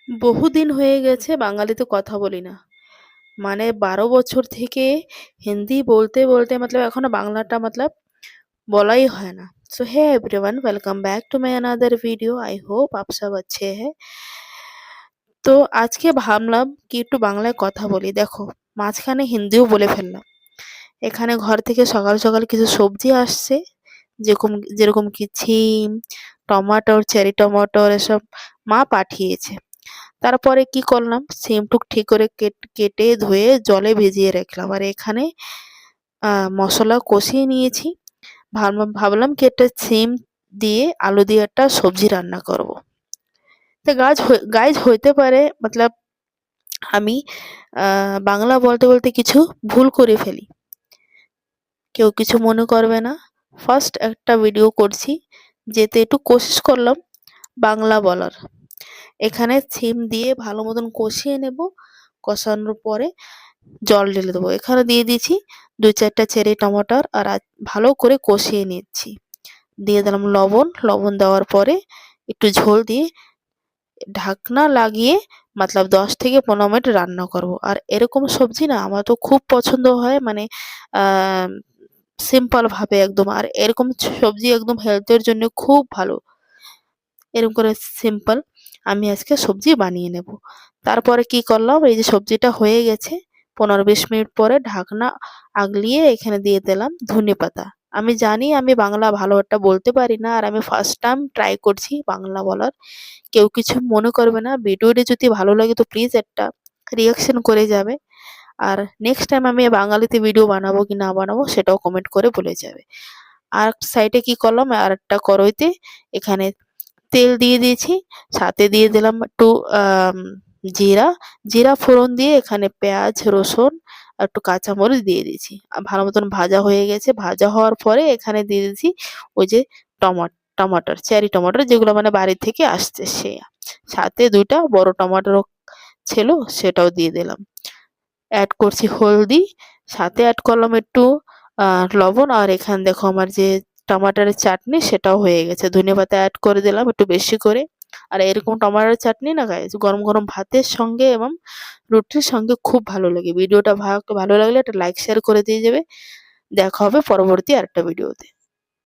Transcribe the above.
বহুদিন হয়ে গেছে বাঙালিতে কথা বলি না। মানে 12 বছর থেকে হিন্দি বলতে বলতে मतलब এখনো বাংলাটা मतलब বলাই হয় না। So hey everyone welcome back to my another video. I hope आप सब अच्छे हैं। তো আজকে ভাবলাম কি একটু বাংলায় কথা বলি। দেখো মাঝখানে হিন্দিও বলে ফেললাম। এখানে ঘর থেকে সকাল সকাল কিছু সবজি আসছে, যেরকম যেরকম কি সিম, টমাটোর, চেরি টমাটোর এসব মা পাঠিয়েছে। তারপরে কি করলাম, সিমটুক ঠিক করে কেটে ধুয়ে জলে ভিজিয়ে রাখলাম। আর এখানে মশলা কষিয়ে নিয়েছি। ভাবলাম কি একটা সিম দিয়ে আলু দিয়ে একটা সবজি রান্না করব। তো গাইজ হইতে পারে মতলব আমি বাংলা বলতে বলতে কিছু ভুল করে ফেলি, কেউ কিছু মনে করবে না। ফার্স্ট একটা ভিডিও করছি, যেতে একটু কোশিশ করলাম বাংলা বলার। এখানে সিম দিয়ে ভালো মতন কষিয়ে নেব। কষানোর পরে জল ঢেলে দেবো। এখানে দিয়ে দিয়েছি 2-4টা চেরি টমাটার আর ভালো করে কষিয়ে নিচ্ছি। দিয়ে দিলাম লবণ। লবণ দেওয়ার পরে একটু ঝোল দিয়ে ঢাকনা লাগিয়ে मतलब 10 থেকে 15 মিনিট রান্না করব। আর এরকম সবজি না আমার তো খুব পছন্দ হয়, মানে সিম্পল ভাবে একদম। আর এরকম সবজি একদম হেলথের জন্য খুব ভালো। এরকম করে সিম্পল আমি আজকে সবজি বানিয়ে নেব। তারপরে কি করলাম, এই যে সবজিটা হয়ে গেছে, 15-20 মিনিট পরে ঢাকনা আগলিয়ে এখানে দিয়ে দিলাম ধনেপাতা। আমি জানি আমি বাংলা ভালো একটা বলতে পারি না, আর আমি ফার্স্ট টাইম ট্রাই করছি বাংলা বলার। কেউ কিছু মনে করবে না। ভিডিওটি যদি ভালো লাগে তো প্লিজ একটা রিঅ্যাকশন করে যাবে। আর নেক্সট টাইম আমি বাঙালিতে ভিডিও বানাবো কি না বানাবো সেটাও কমেন্ট করে বলে যাবে। আর সাইডে কি করলাম, আর একটা কড়াইতে এখানে তেল দিয়ে দিয়েছি। সাথে দিয়ে দিলাম একটু জিরা। জিরা ফোড়ন দিয়ে এখানে পেঁয়াজ, রসুন আর একটু কাঁচামরিচ দিয়ে দিয়েছি। ভালো মতন ভাজা হয়ে গেছে। ভাজা হওয়ার পরে এখানে দিয়ে দিয়েছি ওই যে টমাটার, চেরি টমাটার, যেগুলো মানে বাড়ি থেকে আসছে সে। সাথে 2টা বড় টমাটোরও ছিল, সেটাও দিয়ে দিলাম। অ্যাড করছি হলদি, সাথে অ্যাড করলাম একটু লবণ। আর এখানে দেখো আমার যে টমাটারের চাটনি সেটাও হয়ে গেছে। ধনেপাতা অ্যাড করে দিলাম একটু বেশি করে। আর এরকম টমাটারের চাটনি না গাইস গরম গরম ভাতের সঙ্গে এবং রুটির সঙ্গে খুব ভালো লাগে। ভিডিওটা ভালো লাগলে একটা লাইক শেয়ার করে দিয়ে যাবে। দেখা হবে পরবর্তী আরেকটা ভিডিওতে।